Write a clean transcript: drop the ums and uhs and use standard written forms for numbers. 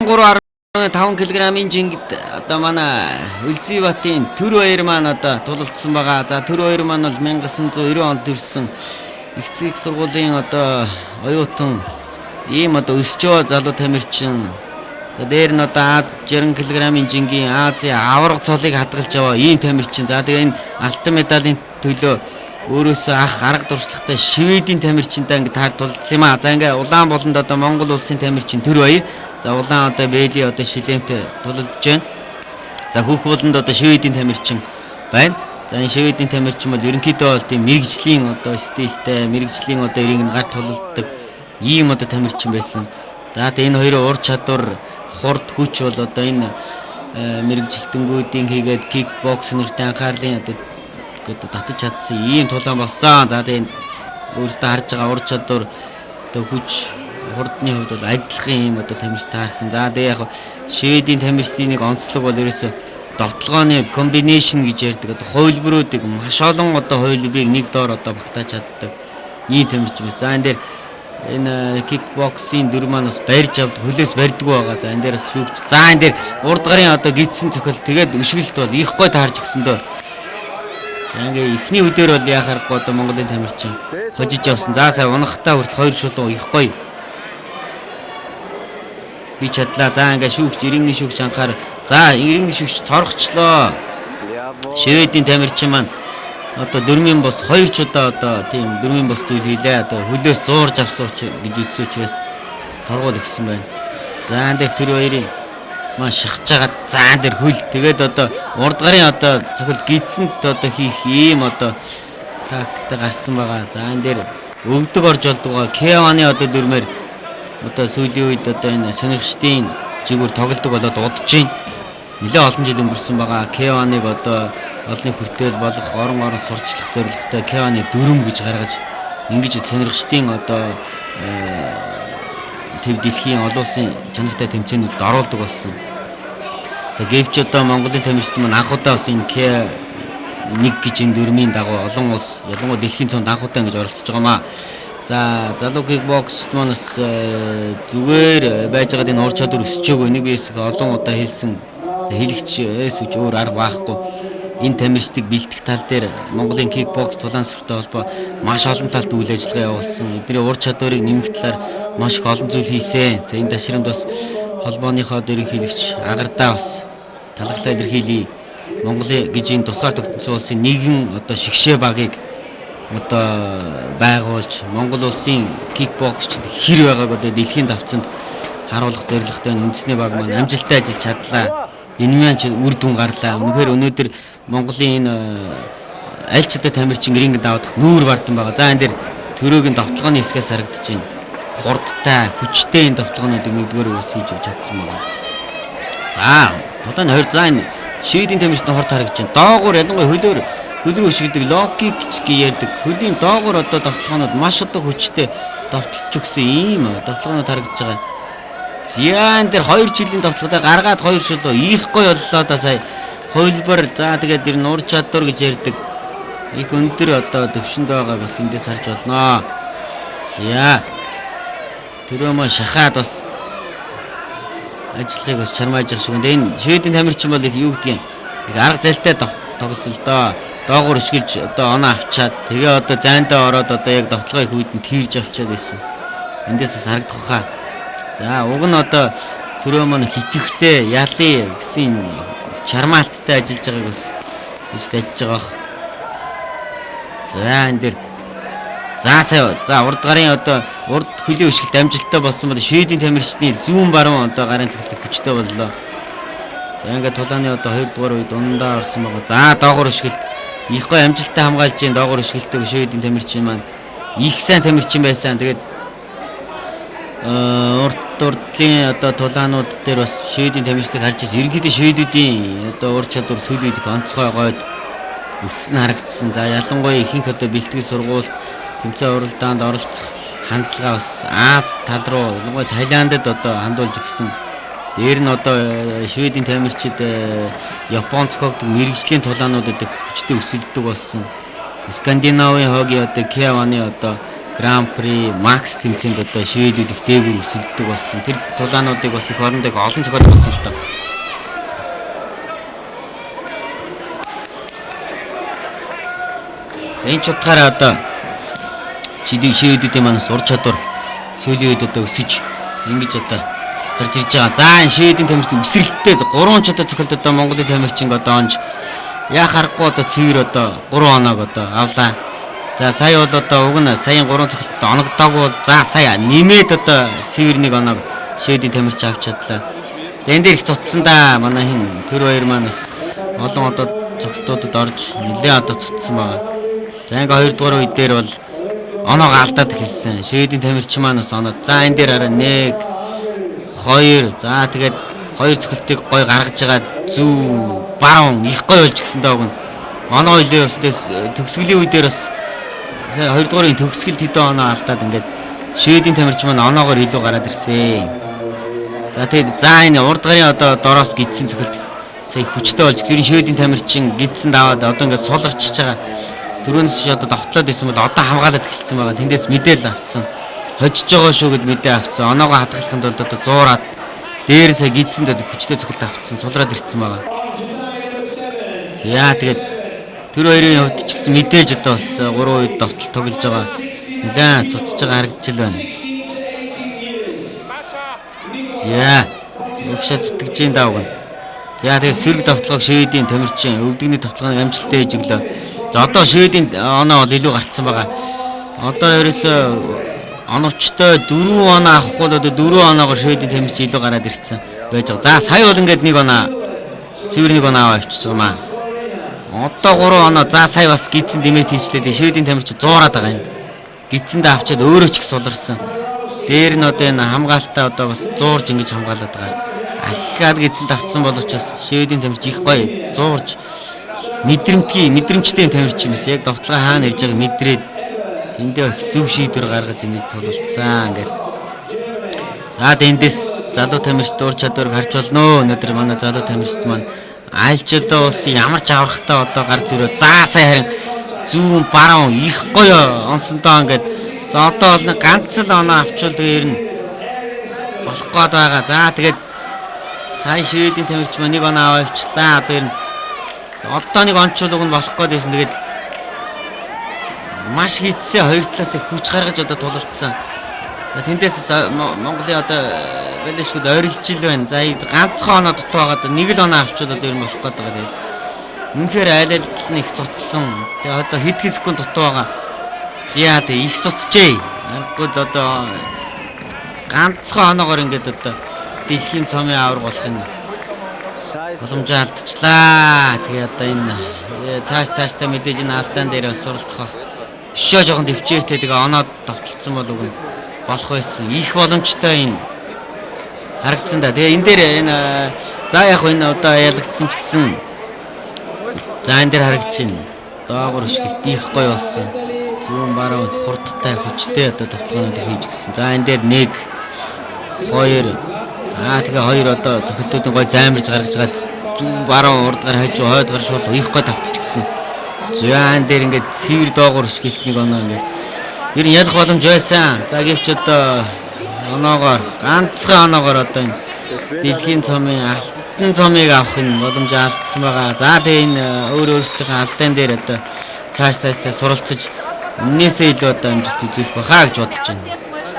13.5 кг-ийн жингид одоо манай Үлзий Батын төр баяр маань одоо тулалдсан байгаа. За төр баяр маань бол 1990 онд төрсэн их сургуулийн одоо оюутан ийм одоо өсч байгаа залуу тамирчин. За дээр нь одоо 60 кг-ийн жингийн Азийн аварга цолыг хадгалж байгаа ийм тамирчин. За тэгээ энэ алтан медалийн төлөө өөрөөсөө ах арга дурслагтай Шведийн тамирчинтай ингэ таар тулдсан юм аа. За ингээ улаан болонд одоо Монгол улсын тамирчин төр баяр. За улаан одоо Бэли одоо шилэмтэй тулалдж байна. За хүүх болонд одоо Шведийн тамирчин байна. За энэ Шведийн тамирчин бол ерөнхийдөө бол тийм мэрэгжлийн одоо стилтэй, мэрэгжлийн одоо эрийг нь гарт тулалддаг ийм одоо тамирчин байсан. За тэгээ энэ хоёрын ур чадвар, хурд хүч бол одоо энэ мэрэгжилтэнгүүдийн хийгээд кикбокс нэртэй анхаарлын одоо татаж чадсан ийм тулаан болсон. За тэгээ өөрөөсөө харж байгаа ур чадвар одоо хүч хурдны хувьд бол адилхан ийм одоо тамирч таарсан. За тэгээ яг Шведийн тамирчдын нэг онцлог бол ерөөсөө довтлогооны комбинашн гэж ярьдаг. Одоо хувилбаруудыг маш олон одоо хувилбарыг нэг доор одоо багтааж чаддаг ийм тамирч байна. За энэ дээр энэ кикбоксийн дүр маань бас барьж авдаг, хөлөөс барьдаг байгаа. За энэ дээр бас шүүгч. За энэ дээр урд гарын одоо гидсэн цохол тэгээд өшгөлт бол их гой таарж өгсөн дөө. За ингээ ихний үдээр бол яхахгүй одоо Монголын тамирчин хожиж явсан. За сая унахтаа хүртэл хоёр шулуу их гой би чадлаа. За ингээ шүүгч, иргэний шүүгч анхаар. За иргэний шүүгч торгочлоо. Шведийн тамирчин маань одоо дөрмийн бос хоёр ч удаа одоо тийм дөрмийн бос зүйл хийлээ. Одоо хөлөөс зуурж авсан гэж үзсэн учраас торгуул өгсөн байна. За энэ дээр төр хоёрын маань шахаж байгаа. За энэ дээр хөл тэгээд одоо урд гарын одоо зөвхөн гидсэнд одоо хийх ийм одоо тактиктэй гарсан байгаа. За энэ дээр өвдөг орж болдог. Кеваны одоо дөрмээр одоо сүүлийн үед одоо энэ сонирхчдын жигүүр тоглодог болоод удаж байна. Нэлээд олон жил өнгөрсөн байгаа. Кеваныг одоо олонний хүртэл болох орон сурчлах зорилготой Кеваны дүрм гэж гаргаж ингэж сонирхчдын одоо төв дэлхийн олон улсын чанартай тэмцээнүүдэд оруулдаг болсон. За гэвч одоо Монголын тамирчид маань анх удаа бас энэ К1 гэж энэ дүрмийн дагуу олон улс ялангуяа дэлхийн цомд анх удаа ингэж оролцож байгаа маа. За залуу кикбоксд маань бас зүгээр байж байгаа энэ ур чадвар өсөж өгөө нэг биес олон удаа хэлсэн хэлэгчээс үж өөр арга байхгүй. Энэ тамирчдыг бэлтгэх тал дээр Монголын кикбокс тулаансртай холбоо маш олон талд үйл ажиллагаа явуулсан. Эдний ур чадварыг нэмэх талаар маш их олон зүйл хийсэн. За энэ ташрамд бас холбооныхоо ерөнхийлөгч агардаа бас талархлаа илэрхийлье. Монголын гэж энэ тусгаар тогтнолцоо улсын нэгэн одоо шигшээ багийг одоо байгуулж Монгол улсын кикбоксчд хэр байгааг одоо дэлхийн давцанд харуулах зорилготой үндэсний баг маань амжилттай ажиллаж чадлаа. Энэ маань үр дүн гарлаа. Үнэхээр өнөөдөр Монголын энэ аль ч одоо тамирчин рингэд давах нүүр бардсан байгаа. За энэ дэр төрөөгийн довтлогооны хэсгээс харагдаж байна. Хурдтай, хүчтэй энэ довтлогоонуудыг нэгдүгээр бас хийж чадсан байгаа. За, тулааны 20 за энэ Шведийн тамирчдын хурд харагдаж байна. Доогуур ялангуяа хөлрөө өшгөлдөг локик гэж ярьдаг. Хөлийн доогуур одоо довтлогоонууд маш одоо хүчтэй довтлож өгсөн ийм довтлогоонууд харагдаж байгаа. За энэ дэр 2 жилийн довтлоготой гаргаад 2 шулуу их гой боллоо да сая. Хувилбар за тэгээд дэр нур чадвар гэж ярьдаг. Их өндөр одоо төвшөнд байгааг бас эндээс харж болно. За тэрөө мөн шахаад бас ажиллахыг бас чармааж явах шиг. Энэ Шведийн тамирчин бол их юу гэдгийг их арга зайлтай тоглосон л доо. Доогуур өшгөлж одоо оноо авчаад тэгээ одоо зайндаа ороод одоо яг довтлогын хүйд нь тэрж авчаад байсан. Эндээс бас харагдах хаа. За уг нь одоо төрөө маань хитгэвтэй ялын гэсэн чармаалттай ажиллаж байгааг бас гэж дайж байгаа. За энэ дэр за сая за урд гарын одоо урд хөлийн өшгөлт амжилттай болсон бол Шведийн тамирчдын зүүн баруун одоо гарын цогцолт хүчтэй боллоо. За ингээд тулааны одоо 2 дугаар үед ундаа орсон байгаа. За доогуур өшгөлт их гой амжилттай хамгаалж जैन доогуур өшгөлтөг Шведийн тамирчин маань их сайн тамирчин байсан. Тэгээд урдлын одоо тулаанууд дээр бас Шведийн тамирчдыг харж ирсэн. Ерөнхийдөө Шведүүдийн одоо ур чадвар сүүлийн их онцгой гойд өссөн харагдсан. За ялангуяа ихэнх одоо бэлтгэл сургууль тэмцээн уралдаанд оролцох хандлага бас Аз тал руу ялангуяа Таиландд одоо хандуулж өгсөн. Дээр нь одоо Шведийн тамирчид Японд цогцолдог мэрэгжлийн тулаануудад хүчтэй өсөлдөг болсон. Скандинавын хогийн одоо Кеваны одоо Гран При, Макс тэмцээнд одоо шведүүд их дээгүүр өсөлддөг болсон. Тэр тулаануудыг бас их орондоо олон зохиолдог болсон л доо. Энэ ч утгаараа одоо шведүүдийн маань ур чадвар сүүлийн үед одоо өсөж ингэж одоо гарч ирж байгаа. За энэ шведийн тамирчид өсрэлттэй 3 ч одоо цохилт одоо Монголын тамирчин одоо онж яа харахгүй одоо цэвэр одоо 3 оног одоо авлаа. За сая бол одоо уг нь саяын 3 цохилт оногдоогүй бол за сая нэмээд одоо цэвэр 1 оног шведийн тамирч авч чадлаа. Энд дээр их цуцсан да манай хин тэр хоёр маань бас олон одоо цохилтуудад орж нэлээ одоо цуцсан байгаа. За ингээ 2 дугаар үед дээр бол оноог алдаад эхэлсэн. Шведийн тамирчин маань бас оноо. За энэ дээр хараа 1 2 за тэгээд 2 цохилтыг гой гаргаж байгаа зүү баруун их гой болж гисэн дааг нь. Оноо илээ өсдөөс төгсгөлийн үе дээр бас 2 дугаарын төгсгөлд хэдэн оноо алдаад ингээд шведийн тамирчин маань оноогоор илүү гараад ирсэн. За тэгээд за энэ урд гарын одоо дороос гидсэн цохилт сая хүчтэй болж гэрийн шведийн тамирчин гидсэн даваад одоо ингээд суларчж байгаа. Дөрөвнөөс чи одоо давтлаад байсан бол одоо хамгаалаад эхэлсэн байгаа. Тэндээс мэдээлэл авцсан. Хожиж байгаа шүү гэд мэдээ авцсан. Оноогоо хадгалахын тулд одоо зуураад дээр сая гидсэнд хүчтэй цохилт авцсан. Сулраад ирсэн байгаа. За тэгээд тэр хоёрын хувьд ч гэсэн мэдээж одоо бас 3 үед давтал тоглож байгаа. Нэлээ цуцж байгаа харагдаж байна. За өгшөө зүтгэж ин даав гэн. За тэгээд сэрэг давталгааг шведийн тамирчин өвдөгний давталгааны амжилттай хийж өглөө. За одоо шведийн оноо бол илүү гарцсан байгаа. Одоо ерөөсөө оновчтой 4 оноо авахгүй л одоо 4 оноогоор шведийн тамирчин илүү гараад ирсэн байж байгаа. За сая бол ингээд 1 оноо цэвэр 1 оноо авчиж байгаа маа. Одоо 3 оноо за сая бас гидсэн дэмэт хийчлээ. Шведийн тамирчин зуураад байгаа юм. Гидсэндээ авчиад өөрөө ч их суларсан. Дээр нь одоо энэ хамгаалтаа одоо бас зуурж ингэж хамгаалаад байгаа. Ахиад гидсэнд авцсан боловч бас шведийн тамирчин их гоё зуурж мэдрэмжтэй тамирч юм биш яг давталгаа хаана ирж байгааг мэдрээд тэндээ их зөв шийдвэр гаргаж ингэж тулалцсан ингээд. За эндээс залуу тамирчид ур чадварыг харж болно. Өнөөдөр манай залуу тамирчид маань айлч одоо улсын ямар ч аврахтай одоо гар зүрөө за сая харин зүүн баруун их гоё онсонтоо ингээд за одоо бол нэг ганц л оноо авчвал тэгээ ирнэ болох гээд байгаа. За тэгээд сая шведийн тамирч маань 1 оноо авчихлаа. Одоо ирнэ. Одоо нэг онцлог нь болох гээд байсан. Тэгээд маш хийцээ хоёр талаас хүч гаргаж одоо тулалдсан. Тэндээс Монголын одоо балишгууд ойрлж ил байна. За ганцхан оноо дутуу байгаа. 1 л оноо авчвал одоо юм болох гээд байгаа. Тэгээд үнэхээр айл аль нь их цуцсан. Тэгээд одоо хэд секунд дутуу байгаа. За тэгээд их цуцжээ. Ангууд одоо ганцхан оноогоор ингээд одоо дэлхийн цомын авраг болохын боломж алдчихлаа. Тэгээ одоо энэ цааштай мэдээж энэ алдаан дээр бас суралцах ба. Өшөө жоохон төвчээртэй тэгээ оноо давталцсан бол үг нь болох байсан. Их боломжтой энэ харагдсан да. Тэгээ энэ дээр энэ за яг энэ одоо ялагдсан ч гэсэн за энэ дээр харагдаж байна. Доогор өшгөлт их гоё болсон. Зүүн баруун хурдтай хүчтэй одоо давталгаанууд хийж гисэн. За энэ дээр 1 2 тэгээ 2 одоо цохилтуудын гой займарж гаргаж байгаа зүүн баруун урдгаар хажуу хойд гар шул их гой давтчихсан. Зүүн дээр ингээд цэвэр доогоор өшгөлтнийг оноо ингээд ер нь ялах боломж байсан. За гэвч одоо оноогоор ганцхан оноогоор одоо энэ дэлхийн цомын алтан цомыг авах нь боломж алдсан байгаа. За тэгээ энэ өөрөөсөө алдаан дээр одоо цааш суралцаж энээсээ илүү одоо амжилт үзүүлэх байхаа гэж бодож байна.